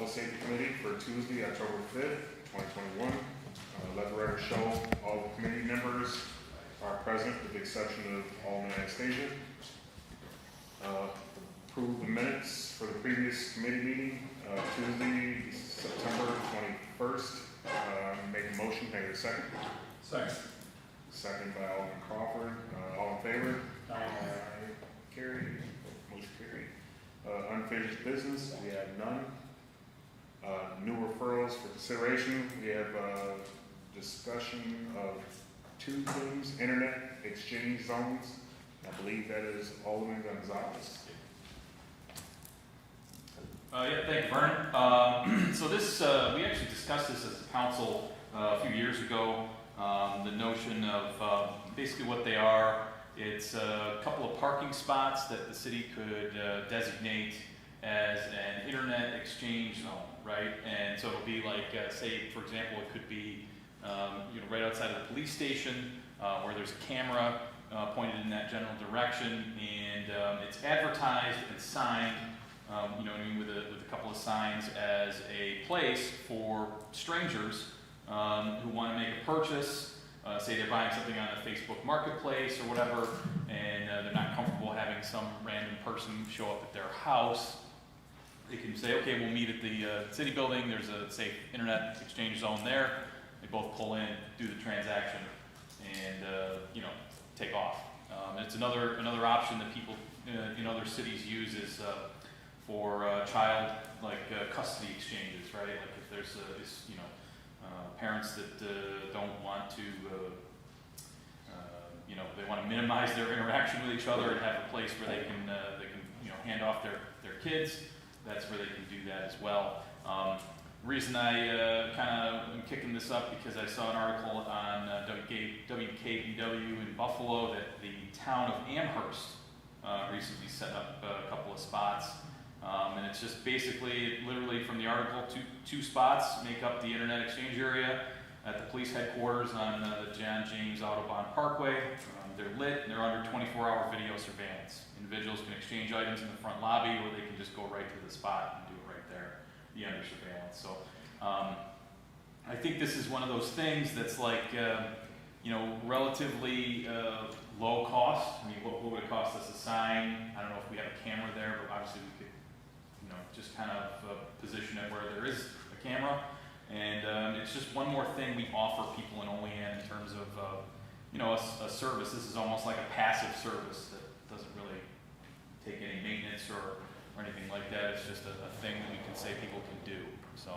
Safety Committee for Tuesday, October 5th, 2021. Let the record show all the committee members are present with the exception of Alderman Anastasia. Approve the minutes for the previous committee meeting, Tuesday, September 21st. Make a motion, can I get a second? Second. Second by Alderman Crawford. All in favor? Aye. Carried. Motion carried. Unfinished business, we have none. New referrals for consideration, we have discussion of two things: internet exchange zones. I believe that is Alderman Gonzalez. Yeah, thank you, Vernon. So this, we actually discussed this as a council a few years ago. The notion of basically what they are. It's a couple of parking spots that the city could designate as an internet exchange zone, right? And so it'll be like, say, for example, it could be right outside of the police station where there's a camera pointed in that general direction, and it's advertised and signed, with a couple of signs as a place for strangers who want to make a purchase. Say they're buying something on a Facebook marketplace or whatever, and they're not comfortable having some random person show up at their house. They can say, okay, we'll meet at the city building. There's a safe internet exchange zone there. They both pull in, do the transaction, and take off. It's another option that people in other cities use is for child custody exchanges, right? Like if there's parents that don't want to, they want to minimize their interaction with each other and have a place where they can hand off their kids. That's where they can do that as well. Reason I kind of am kicking this up because I saw an article on WKBW in Buffalo that the town of Amherst recently set up a couple of spots. And it's just basically, literally from the article, two spots make up the internet exchange area at the police headquarters on the John James Autobahn Parkway. They're lit and they're under 24-hour video surveillance. Individuals can exchange items in the front lobby, or they can just go right to the spot and do it right there, be under surveillance. So I think this is one of those things that's like, relatively low cost. I mean, what would it cost us to sign? I don't know if we have a camera there, but obviously we could, just kind of position it where there is a camera. And it's just one more thing we offer people in Olean in terms of, a service. This is almost like a passive service that doesn't really take any maintenance or anything like that. It's just a thing that we can say people can do. So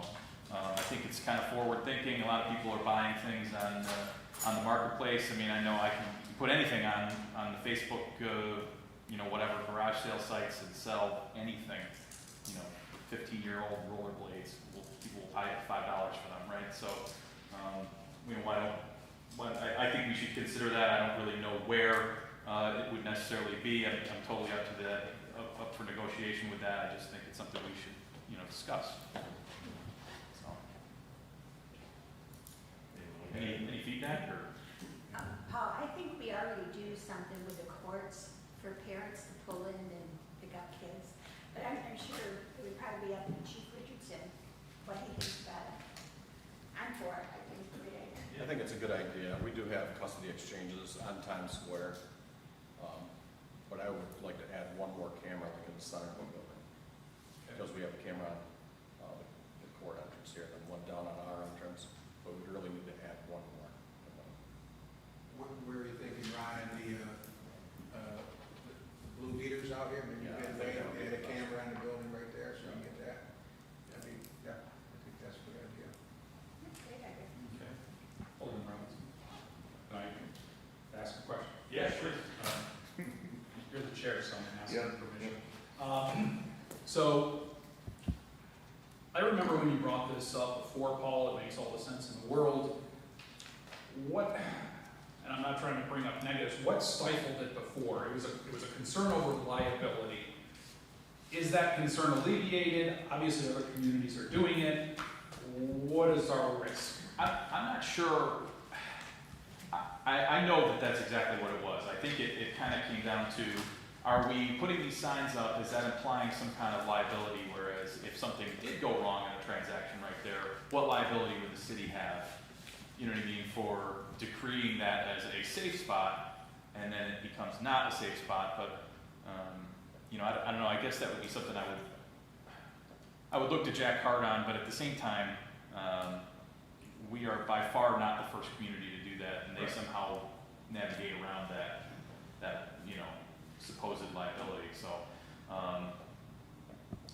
I think it's kind of forward thinking. A lot of people are buying things on the marketplace. I mean, I know I can put anything on the Facebook, whatever garage sale sites and sell anything. 15-year-old rollerblades. People will buy it $5 for them, right? So, I think we should consider that. I don't really know where it would necessarily be. I'm totally up for negotiation with that. I just think it's something we should, discuss. So, any feedback or? Paul, I think we already do something with the courts for parents to pull in and pick up kids. But I'm sure it would probably be up to Chief Richardson what he thinks about it. I'm for it. I think it's a great idea. I think it's a good idea. We do have custody exchanges on Times Square, but I would like to add one more camera like in the center of the building, because we have a camera on the court entrance here and one down on our entrance, but we really need to add one more. Where are you thinking, Ryan? The blue heaters out here? Maybe you get a camera on the building right there, so you can get that. I think that's a good idea. Great idea. Okay. Alderman Rollins. Can I ask a question? Yeah, sure. You're the chair, so I'm going to ask Yeah. for permission. So I remember when you brought this up before, Paul. It makes all the sense in the world. And I'm not trying to bring up negatives, what stifled it before? It was a concern over liability. Is that concern alleviated? Obviously other communities are doing it. What is our risk? I'm not sure. I know that that's exactly what it was. I think it kind of came down to are we putting these signs up, is that implying some kind of liability? Whereas if something did go wrong in a transaction right there, what liability would the city have? You know what I mean, for decreeing that as a safe spot, and then it becomes not a safe spot, but, you know, I don't know, I guess that would be something I would look to Jack Hart on, but at the same time, we are by far not the first community to do that, and they somehow navigate around that, you know, supposed liability, so,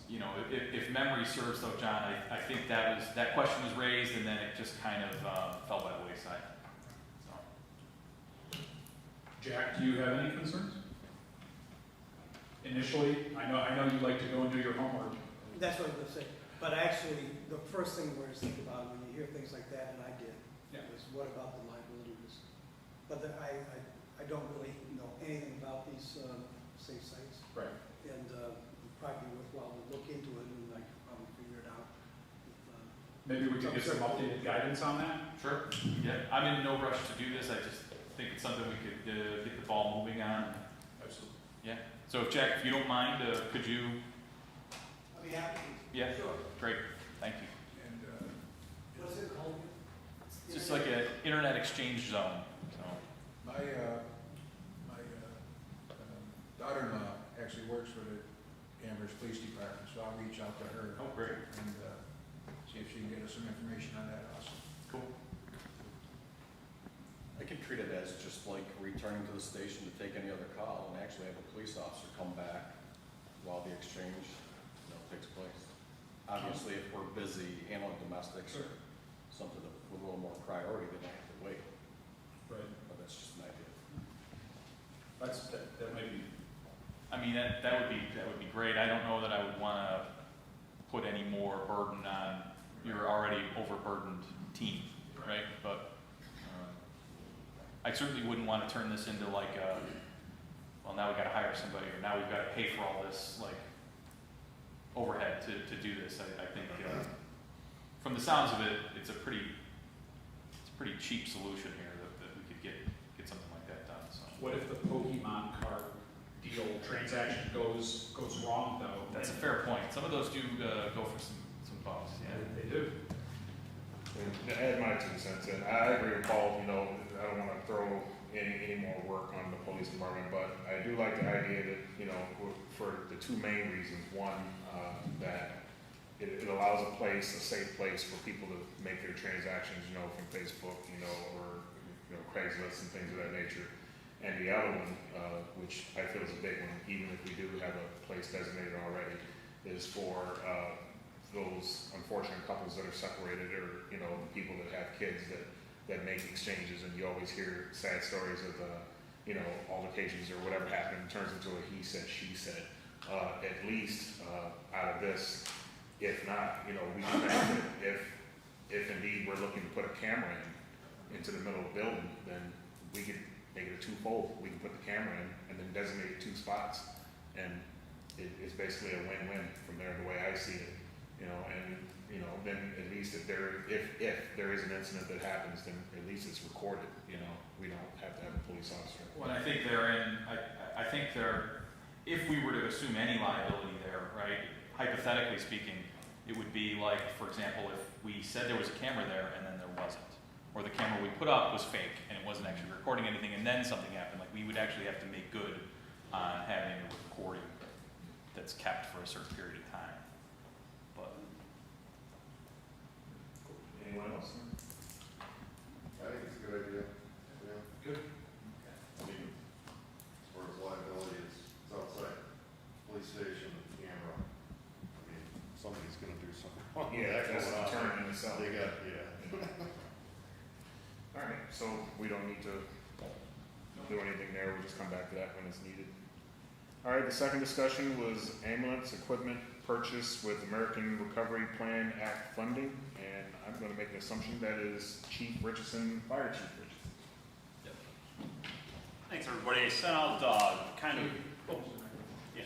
you know, if memory serves though, John, I think that question was raised, and then it just kind of, fell by the wayside, so. Jack, do you have any concerns? Initially, I know you like to go and do your homework. That's what I was gonna say. But actually, the first thing we always think about when you hear things like that, and I did, Yeah. was what about the liability risk? But I don't really know anything about these safe sites, Right. and it'd probably be worthwhile to look into it and like figure it out. Maybe we could get some updated guidance on that? Sure, yeah, I'm in no rush to do this, I just think it's something we could, get the ball moving on. Absolutely. So if Jack, if you don't mind, could you, I'll be happy. yeah, Sure. great, thank you. And, What's it called? It's just like an internet exchange zone, so. my daughter-in-law actually works for the Amherst Police Department, so I'll reach out to her. Oh, great. And, see if she can get us some information on that also. Cool. I can treat it as just like returning to the station to take any other call and actually have a police officer come back while the exchange, you know, takes place. Obviously, if we're busy handling domestics or something with a little more priority, then I have to wait, Right. but that's just an idea. That may be, I mean, that would be great, I don't know that I would wanna put any more burden on your already overburdened team, right? But, I certainly wouldn't wanna turn this into like a, well, now we gotta hire somebody, or now we've gotta pay for all this, like, overhead to do this. I think, from the sounds of it, it's a pretty cheap solution here that we could get something like that done, so. what if the Pokemon card deal transaction goes wrong though? That's a fair point. Some of those do, go for some bucks, yeah. They do. And to add my 2 cents in, I agree with Paul, you know, I don't wanna throw any more work on the police department, but I do like the idea that, you know, for the 2 main reasons. One, that it allows a safe place for people to make their transactions, you know, from Facebook, you know, or, you know, Craigslist and things of that nature. And the other one, which I feel is a big one, even if we do have a place designated already, is for, those unfortunate couples that are separated, or, you know, the people that have kids that make exchanges, and you always hear sad stories of, you know, altercations or whatever happened turns into a he said, she said. At least, out of this, if not, you know, we can benefit if indeed we're looking to put a camera into the middle of the building, then we could make it a twofold. We can put the camera in and then designate 2 spots, and it's basically a win-win from there, the way I see it. You know, and, you know, then at least if there is an incident that happens, then at least it's recorded, you know, we don't have to have a police officer. Well, I think I think if we were to assume any liability there, right, hypothetically speaking, it would be like, for example, if we said there was a camera there and then there wasn't, or the camera we put up was fake and it wasn't actually recording anything, and then something happened, like we would actually have to make good on having a recording that's kept for a certain period of time. But Anyone else? I think it's a good idea. Yeah. Good. I mean, as far as liability, it's outside police station, camera. I mean, somebody's gonna do something. Yeah, that's a Going on. deterrent in itself. They got, yeah. All right, so we don't need to do anything there, we'll just come back to that when it's needed. All right, the second discussion was ambulance equipment purchase with American Recovery Plan Act funding, and I'm gonna make an assumption that is Chief Richardson, Fire Chief Richardson. Thanks, everybody. I sent out, kind of, yeah.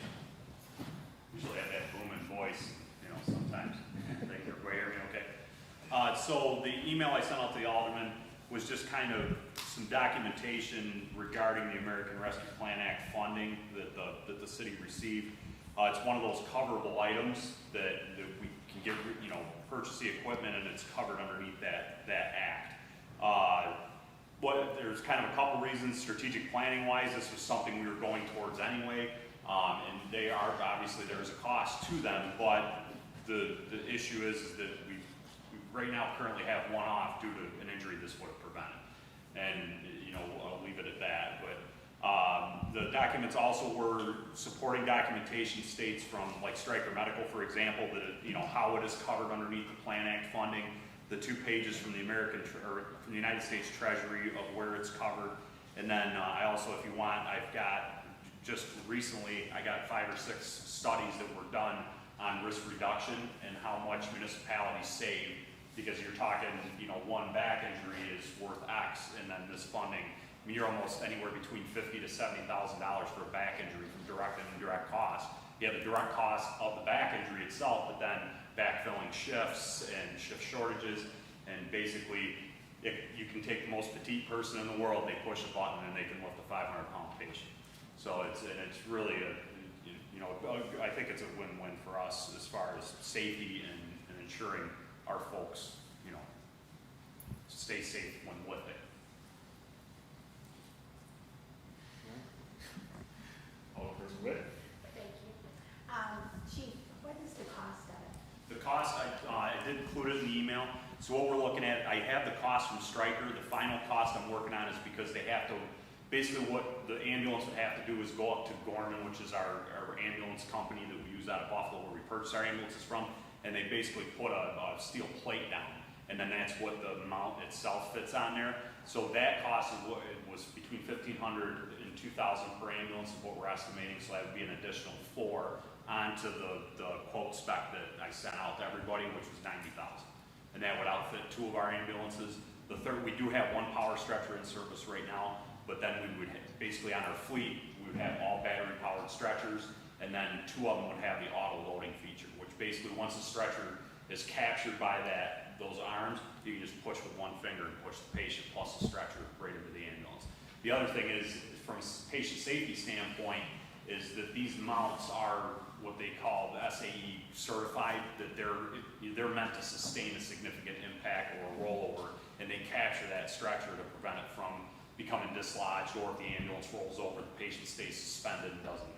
Usually I have that booming voice, you know, sometimes. Think everybody hear me okay? So the email I sent out to the aldermen was just kind of some documentation regarding the American Rescue Plan Act funding that the city received. It's one of those coverable items that we can get, purchase the equipment and it's covered underneath that act. But there's kind of a couple reasons, strategic planning wise, this was something we were going towards anyway. And they are, obviously there's a cost to them, but the issue is that we right now currently have one off due to an injury this would have prevented. And, I'll leave it at that. But the documents also were supporting documentation states from like Stryker Medical, for example, that, how it is covered underneath the Plan Act funding, the 2 pages from the from the United States Treasury of where it's covered. And then I also, if you want, I've got, just recently, I got 5 or 6 studies that were done on risk reduction and how much municipalities save, because you're talking, one back injury is worth X, and then this funding, I mean, you're almost anywhere between $50,000 to $70,000 for a back injury from direct and indirect cost. You have the direct cost of the back injury itself, but then backfilling shifts and shift shortages, and basically, if you can take the most petite person in the world, they push a button and they can lift a 500-pound patient. So it's really I think it's a win-win for us as far as safety and ensuring our folks, stay safe when lifting. Alderperson Witt? Thank you. Chief, what is the cost of it? The cost, I did include it in the email. So what we're looking at, I have the cost from Stryker. The final cost I'm working on is because they have to, basically what the ambulance would have to do is go up to Gorman, which is our ambulance company that we use out of Buffalo, where we purchase our ambulances from, and they basically put a steel plate down, and then that's what the mount itself fits on there. So that cost is what it was between $1,500 and $2,000 per ambulance is what we're estimating. So that would be an additional 4 onto the quote spec that I sent out to everybody, which was $90,000, and that would outfit 2 of our ambulances. The third, we do have 1 power stretcher in service right now, but then we would basically on our fleet, we would have all battery-powered stretchers, and then 2 of them would have the auto-loading feature, which basically once the stretcher is captured by those arms, you can just push with 1 finger and push the patient plus the stretcher right into the ambulance. The other thing is, from a patient safety standpoint, is that these mounts are what they call the SAE certified, that they're meant to sustain a significant impact or a rollover, and they capture that stretcher to prevent it from becoming dislodged, or if the ambulance rolls over, the patient stays suspended and doesn't,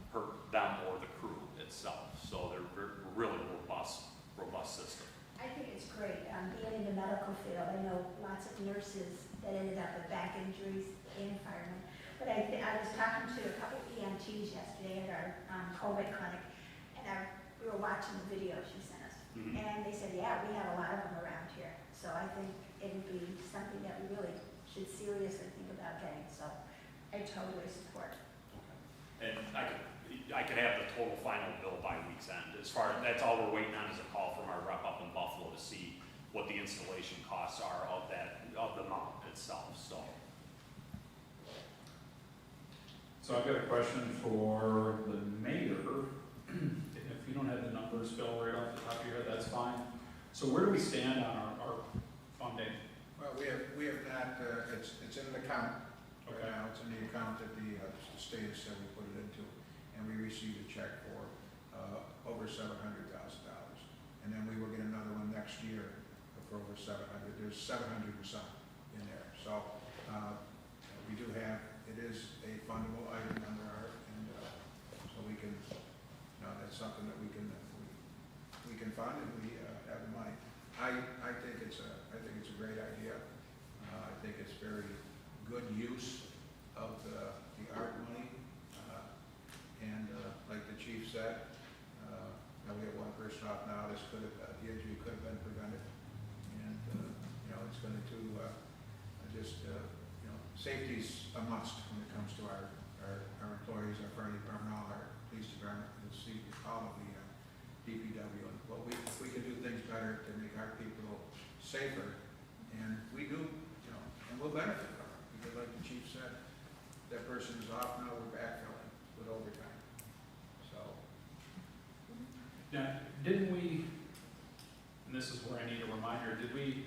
hurt them or the crew itself. So they're really robust system. I think it's great. Being in the medical field, I know lots of nurses that ended up with back injuries and firemen. But I was talking to a couple of EMTs yesterday at our COVID clinic, and we were watching the video she sent us. Mm-hmm. And they said, yeah, we have a lot of them around here. So I think it would be something that we really should seriously think about getting. So I totally support. And I could have the total final bill by week's end. As far as that's all we're waiting on is a call from our rep up in Buffalo to see what the installation costs are of the mount itself. So I've got a question for the mayor. If you don't have the numbers, Bill, right off the top of your head, that's fine. So where do we stand on our funding? Well, we have not, it's in an account. Right Okay. now, it's in the account that the state has said we put it into, and we received a check for over $700,000. And then we will get another one next year for over 700. There's 700 and some in there. So we do have, it is a fundable item under our, and so we can, that's something that we can fund, and we have the money. I think it's a great idea. I think it's very good use of the art money. And like the chief said, we have 1 person off now. This could have, the injury could have been prevented. And, it's going to safety's a must when it comes to our employees, our fire department, all our police department, and see all of the DPW. And if we can do things better to make our people safer, and we do, and we'll benefit from it. Because like the chief said, that person is off now, we're backfilling with overtime. So. Now, didn't we, and this is where I need a reminder, did we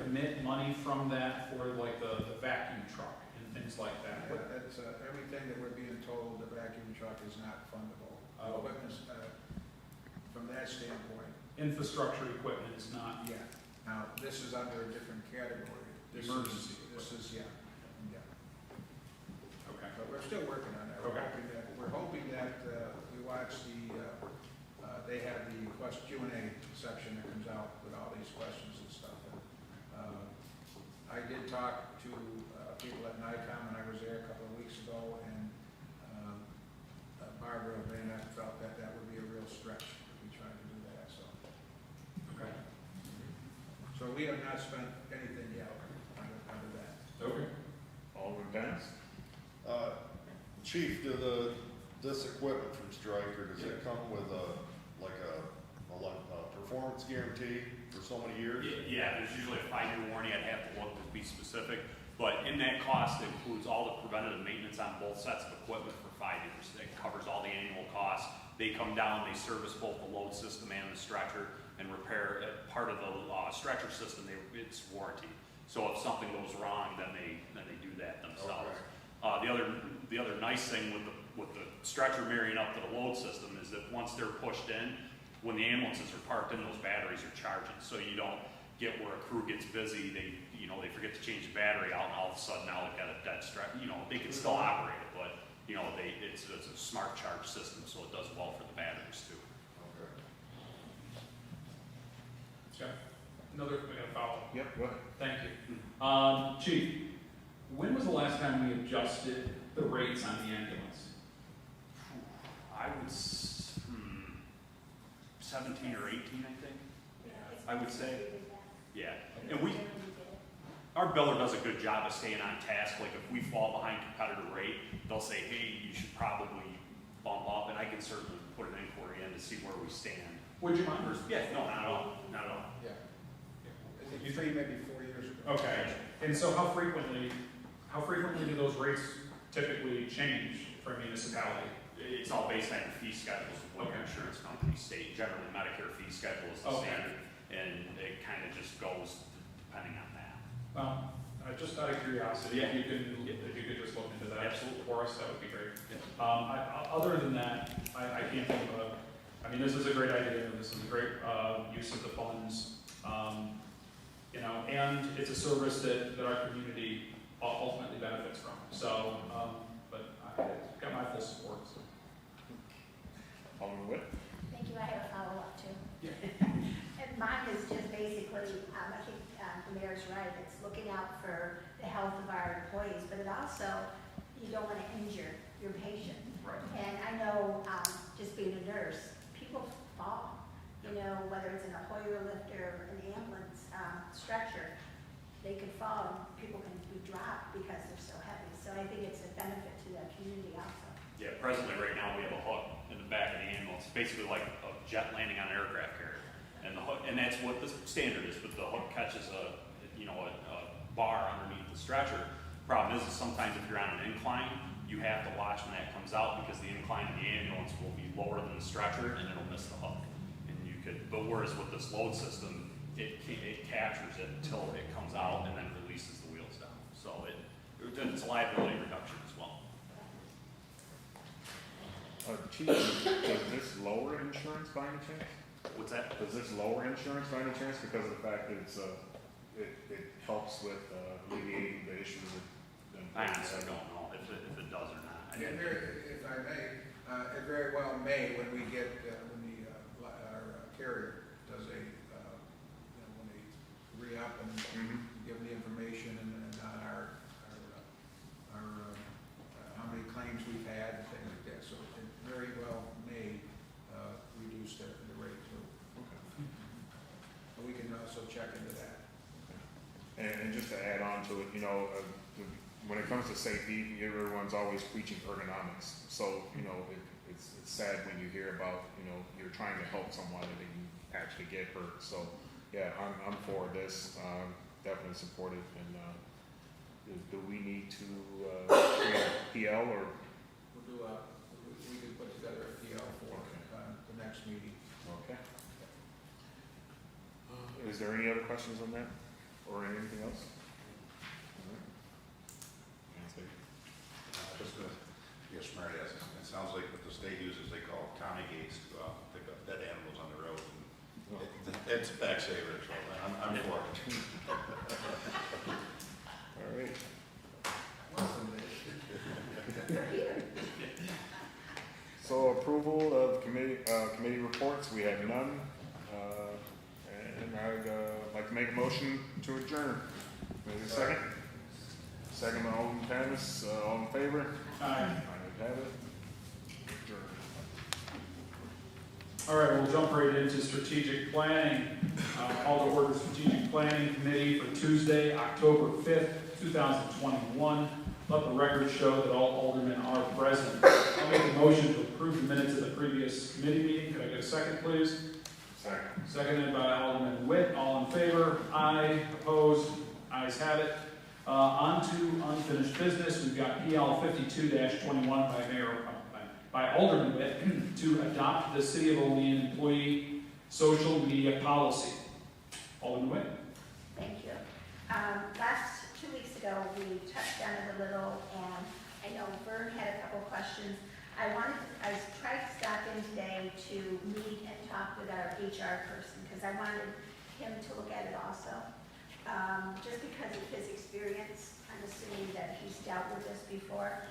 commit money from that for like the vacuum truck and things like that? Yeah, that's, everything that we're being told, the vacuum truck is not fundable. Oh. Equipment's, from that standpoint, Infrastructure equipment is not, yeah. Now, this is under a different category. This Emergency This is, yeah, yeah. okay. But we're still working on that. Okay. We're hoping that, we watch they have the Q&A section that comes out with all these questions and stuff. And, I did talk to, people at NICOM when I was there a couple of weeks ago, and, Barbara Van Eck felt that that would be a real stretch if we tried to do that, so. Okay. So we have not spent anything yet under that. Okay. Alderman Dennis? Chief, this equipment from Stryker, does it come with a performance guarantee for so many years? Yeah, there's usually a 5-year warranty. I'd have to look to be specific. But in that cost, it includes all the preventative maintenance on both sets of equipment for 5 years. It covers all the annual costs. They come down, they service both the load system and the stretcher and repair part of the stretcher system. It's warranty. So if something goes wrong, then they do that themselves. The other nice thing with the stretcher marrying up to the load system is that once they're pushed in, when the ambulances are parked in, those batteries are charging. So you don't get where a crew gets busy, they forget to change the battery out, and all of a sudden now they've got a dead stretcher. They can still operate it, but it's a smart charge system, so it does well for the batteries too. Okay. Another, we got a follow. Yep, go ahead. Thank you. Chief, when was the last time we adjusted the rates on the ambulance? I would 17 or 18, I think. I would say. Yeah, and our biller does a good job of staying on task. Like if we fall behind competitor rate, they'll say, hey, you should probably bump up, and I can certainly put an inquiry in to see where we stand. Would you mind? Yeah, no, not at all, not at all. Yeah. I think maybe 4 years ago. Okay, and so how frequently do those rates typically change for a municipality? It's all based on your fee schedules of what your insurance company state. Generally, Medicare fee schedule is the standard, and it kind of just goes depending on that. Well, just out of curiosity, Yeah. if you could just look into that Absolutely. for us, that would be great. Other than that, I can't think of this is a great idea, this is a great use of the funds, and it's a service that our community ultimately benefits from. So, but it's got my full support. So. Alderman Witt? Thank you, I have a follow-up too. Yeah. And mine is just basically, I think the mayor's right, it's looking out for the health of our employees, but it also, you don't want to injure your patient. Right. And I know, just being a nurse, people fall, whether it's in a Hoyer lift or an ambulance stretcher, they could fall and people can be dropped because they're so heavy. So I think it's a benefit to the community also. Yeah, presently right now we have a hook in the back of the ambulance, basically like a jet landing on an aircraft carrier. And the hook, and that's what the standard is, but the hook catches a bar underneath the stretcher. Problem is sometimes if you're on an incline, you have to watch when that comes out because the incline of the ambulance will be lower than the stretcher and it'll miss the hook. And but whereas with this load system, it captures it until it comes out and then releases the wheels down. So it's a liability reduction as well. Chief, does this lower insurance by any chance? What's that? Does this lower insurance by any chance because of the fact that it helps with alleviating the issues that I honestly don't know if it does or not. If I may, it very well may when we get, our carrier does when they re-up and give the information and on our how many claims we've had and things like that. So it very well may reduce the rate too. Okay. But we can also check into that. And just to add on to it, when it comes to safety, everyone's always preaching ergonomics. So, it's sad when you hear about, you're trying to help someone and then you actually get hurt. So, yeah, I'm for this, definitely support it. And do we need to create a PL or? We can put together a PL for the next meeting. Okay. Is there any other questions on that? or anything else? All right. Just to be a smart ass, it sounds like what the state uses, they call Tommy gates to go out and pick up dead animals on the road. It's a back saver, so I'm for it. All right. So approval of committee reports, we have none. And I'd like to make a motion to adjourn. Maybe a second? Second by Alderman Panis, all in favor? Aye. Ayes have it. Adjourn. All right, we'll jump right into strategic planning. Call to order strategic planning committee for Tuesday, October 5th, 2021. Let the record show that all aldermen are present. I'll make a motion to approve the minutes of the previous committee meeting. Could I get a second, please? Second. Seconded by Alderman Witt. All in favor? Aye. Opposed? Ayes have it. On to unfinished business. We've got PL 52-21 by Alderman Witt to adopt the City of Olean employee social media policy. Alderman Witt. Thank you. Last 2 weeks ago, we touched on it a little, and I know Vern had a couple questions. I tried to stop in today to meet and talk with our HR person, because I wanted him to look at it also. Just because of his experience, I'm assuming that he's dealt with this before.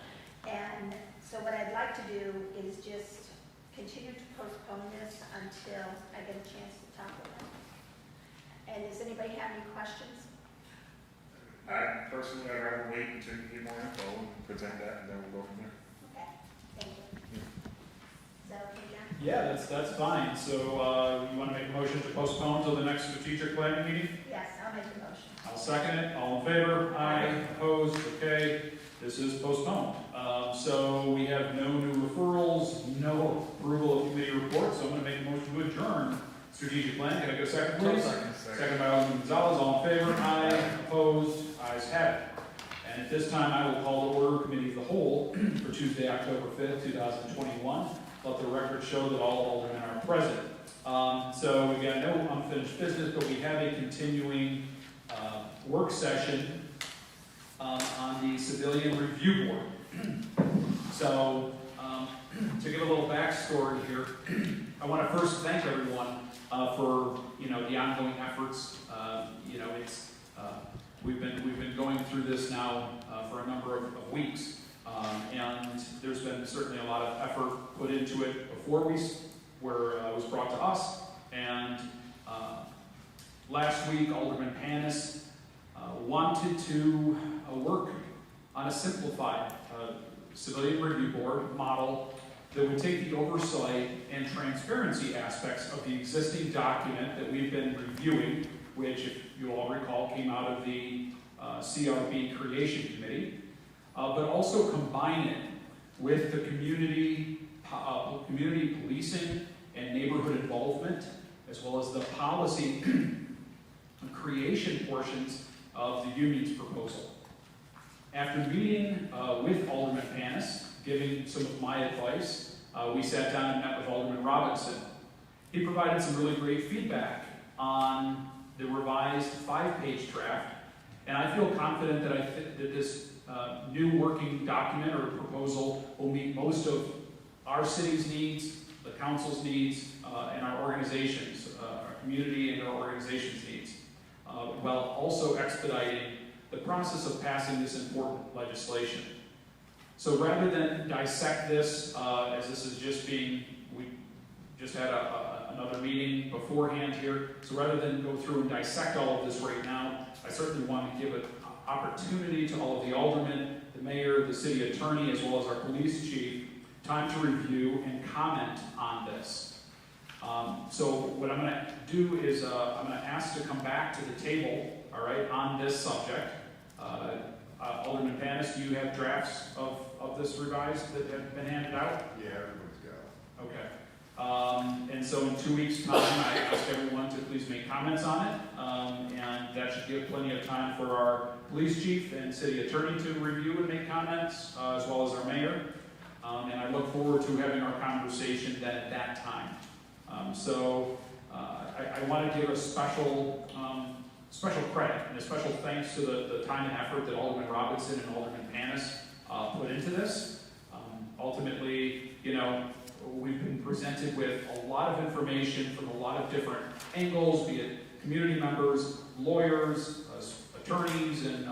And so what I'd like to do is just continue to postpone this until I get a chance to talk with him. And does anybody have any questions? I personally, I'd rather wait until you get more info and present that, and then we'll go from there. Okay, thank you. Is that okay, John? Yeah, that's fine. So you want to make a motion to postpone till the next strategic planning meeting? Yes, I'll make the motion. I'll second it. All in favor? Aye. Opposed? Okay. This is postponed. So we have no new referrals, no approval of committee reports. So I'm going to make a motion to adjourn strategic plan. Can I go second, please? Second by Alderman Gonzalez. All in favor? Aye. Opposed? Ayes have it. And at this time, I will call to order committee of the whole for Tuesday, October 5th, 2021. Let the record show that all aldermen are present. So we've got no unfinished business, but we have a continuing work session on the Civilian Review Board. So to give a little backstory here, I want to first thank everyone for the ongoing efforts. It's we've been going through this now for a number of weeks. And there's been certainly a lot of effort put into it before it was brought to us. And last week, Alderman Panis wanted to work on a simplified civilian review board model that would take the oversight and transparency aspects of the existing document that we've been reviewing, which, if you all recall, came out of the CRB Creation Committee, but also combine it with the community policing and neighborhood involvement, as well as the policy creation portions of the union's proposal. After meeting with Alderman Panis, giving some of my advice, we sat down and met with Alderman Robinson. He provided some really great feedback on the revised 5-page draft, and I feel confident that this new working document or proposal will meet most of our city's needs, the council's needs, and our organizations, our community and our organization's needs, while also expediting the process of passing this important legislation. So rather than dissect this, as this is just we just had another meeting beforehand here, so rather than go through and dissect all of this right now, I certainly want to give an opportunity to all of the aldermen, the mayor, the city attorney, as well as our police chief, time to review and comment on this. So what I'm going to do is I'm going to ask to come back to the table, all right, on this subject. Alderman Panis, do you have drafts of this revised that have been handed out? Yeah, everybody's got it. Okay. And so in 2 weeks' time, I ask everyone to please make comments on it, and that should give plenty of time for our police chief and city attorney to review and make comments, as well as our mayor. And I look forward to having our conversation then at that time. I want to give a special special credit and a special thanks to the time and effort that Alderman Robinson and Alderman Panis put into this. Ultimately, you know, we've been presented with a lot of information from a lot of different angles, be it community members, lawyers, attorneys, and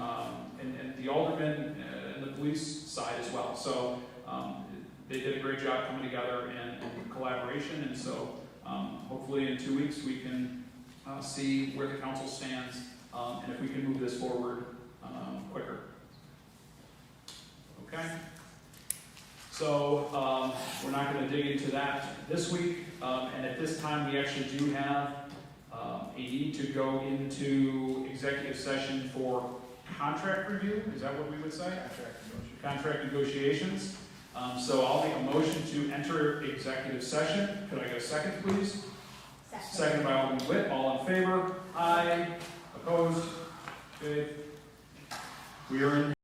the aldermen and the police side as well. So they did a great job coming together and collaboration, and so hopefully in 2 weeks we can see where the council stands and if we can move this forward quicker. Okay? So we're not going to dig into that this week, and at this time we actually do have a need to go into executive session for contract review. Is that what we would say? Contract negotiations. So I'll make a motion to enter executive session. Could I get a second, please? Second by Alderman Witt. All in favor? Aye. Opposed? Okay. We are in